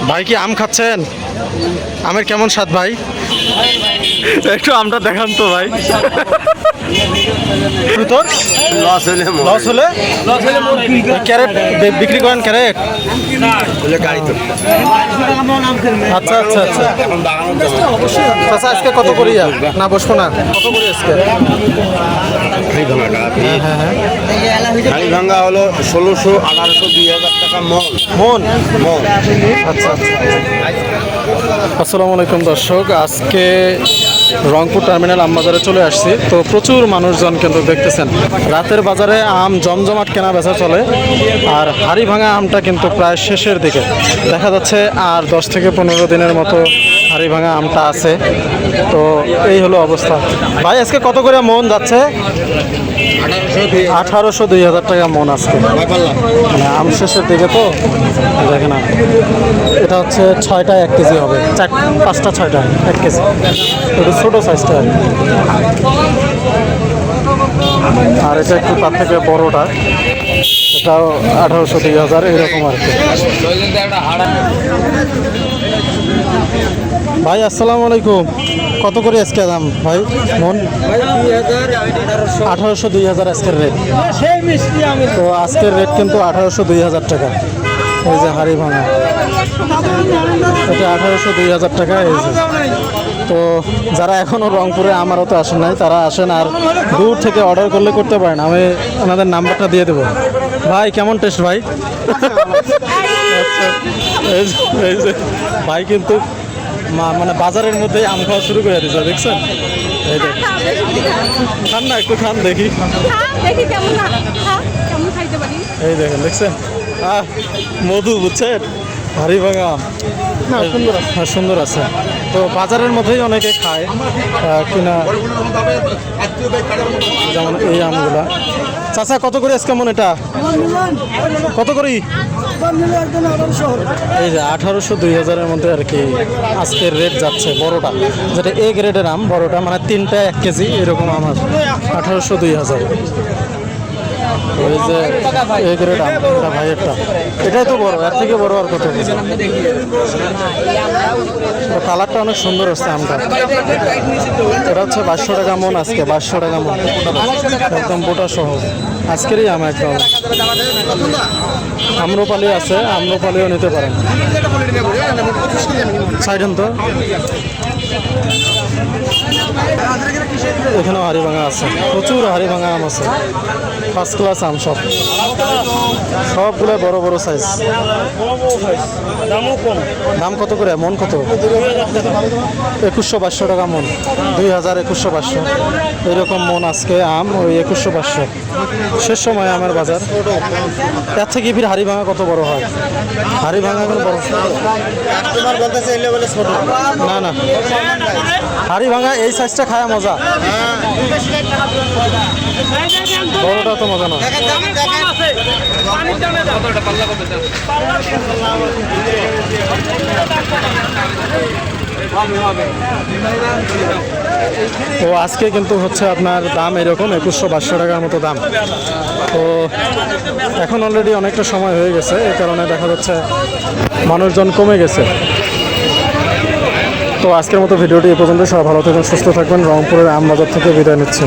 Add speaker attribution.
Speaker 1: ভাই কি আম খাচ্ছেন? আমের কেমন স্বাদ ভাই? একটু আমটা দেখান তো ভাই। তোর লস হলে ক্যারেট বিক্রি করেন ক্যারেট? আচ্ছা আচ্ছা আচ্ছা আচ্ছা। আজকে কত করি না বসবো না, কত করি আজকে?
Speaker 2: ভাঙা হলো 1600, 1800, 2000 টাকা মন।
Speaker 1: মন মন আচ্ছা আচ্ছা। আসসালামু আলাইকুম দর্শক, আজকে রংপুর টার্মিনাল আম বাজারে চলে আসছি। তো প্রচুর মানুষজন কিন্তু দেখতেছেন, রাতের বাজারে আম জমজমাট কেনা বেচা চলে। আর হাড়ি ভাঙা আমটা কিন্তু প্রায় শেষের দিকে দেখা যাচ্ছে, আর 10 থেকে 15 দিনের মতো হাড়ি ভাঙা আমটা আছে। তো এই হলো অবস্থা। ভাই আজকে কত করে মন যাচ্ছে? 1800, 2000 টাকা মন আজকে। মানে আম শেষের দিকে তো দেখেন না, এটা হচ্ছে 6টা 1 কেজি হবে, 5টা 6টা 1 কেজি, একটু ছোটো সাইজটা। আর এটা একটু তার থেকে বড়োটা, এটাও 1800, 2000 এরকম আর কি। ভাই আসসালামু আলাইকুম, কত করে আজকে দাম ভাই মন? 1800, 2000 আজকের রেট। তো আজকের রেট কিন্তু 1800, 2000 টাকা। এই যে হাড়ি ভাঙা, এটা 1800, 2000 টাকা। এই যে, তো যারা এখনও রংপুরে আমারও তো আসেন নাই, তারা আসেন আর দূর থেকে অর্ডার করলে করতে পারেন। আমি ওনাদের নাম্বারটা দিয়ে দেবো। ভাই কেমন টেস্ট ভাই? আচ্ছা, এই যে ভাই কিন্তু মানে বাজারের মধ্যেই আম খাওয়া শুরু করে দিচ্ছে, দেখছেন? এই দেখ, খান না, একটু খান দেখি। এই দেখেন, দেখছেন? মধু, বুঝছেন? হাড়ি ভাঙা আম সুন্দর আছে। তো বাজারের মধ্যেই অনেকে খায় কিনা, যেমন এই আমগুলা। চাচা কত করে আজকে মন এটা? কত করি? এই যে 1800, 2000 মধ্যে আর কি আজকের রেট যাচ্ছে। বড়টা যেটা এ গ্রেডের আম, বড়টা মানে 3টা 1 কেজি এরকম আম আছে, 1800, 2000। ওই যে এ গ্রেড আম, এটা ভাইয়েরটা, এটাই তো বড়, এর থেকে বড় আর কত? কালারটা অনেক সুন্দর হচ্ছে আমটা। এটা হচ্ছে 2200 টাকা মন আজকে, 2200 টাকা মন, একদম বোটা সহ আজকেরই আম একদম। আম্রপালি আছে, আম্রপালিও নিতে পারেন। সাইডেন তো এখানেও হাড়ি ভাঙা আছে, প্রচুর হাড়ি ভাঙা আম আছে, ফার্স্ট ক্লাস আম সব, সবগুলো বড় বড় সাইজ। দাম কত করে মন? কত? 2100, 2200 টাকা মন, 2000, 2100, 2200 এরকম মন আজকে আম। ওই 2100, 2200 শেষ সময় আমের বাজার। এর থেকে ফির হাড়ি ভাঙা কত বড় হয়? হাড়ি ভাঙা এখন বড় না না, হাড়ি ভাঙা এই সাইজটা খায়া মজা, বড়টা তো মজা না। তো আজকে কিন্তু হচ্ছে আপনার দাম এরকম 2100, 2200 টাকার মতো দাম। তো এখন অলরেডি অনেকটা সময় হয়ে গেছে, এই কারণে দেখা যাচ্ছে মানুষজন কমে গেছে। তো আজকের মতো ভিডিওটি এই পর্যন্ত। সবাই ভালো থাকবেন, সুস্থ থাকবেন। রংপুরের আম বাজার থেকে বিদায় নিচ্ছি।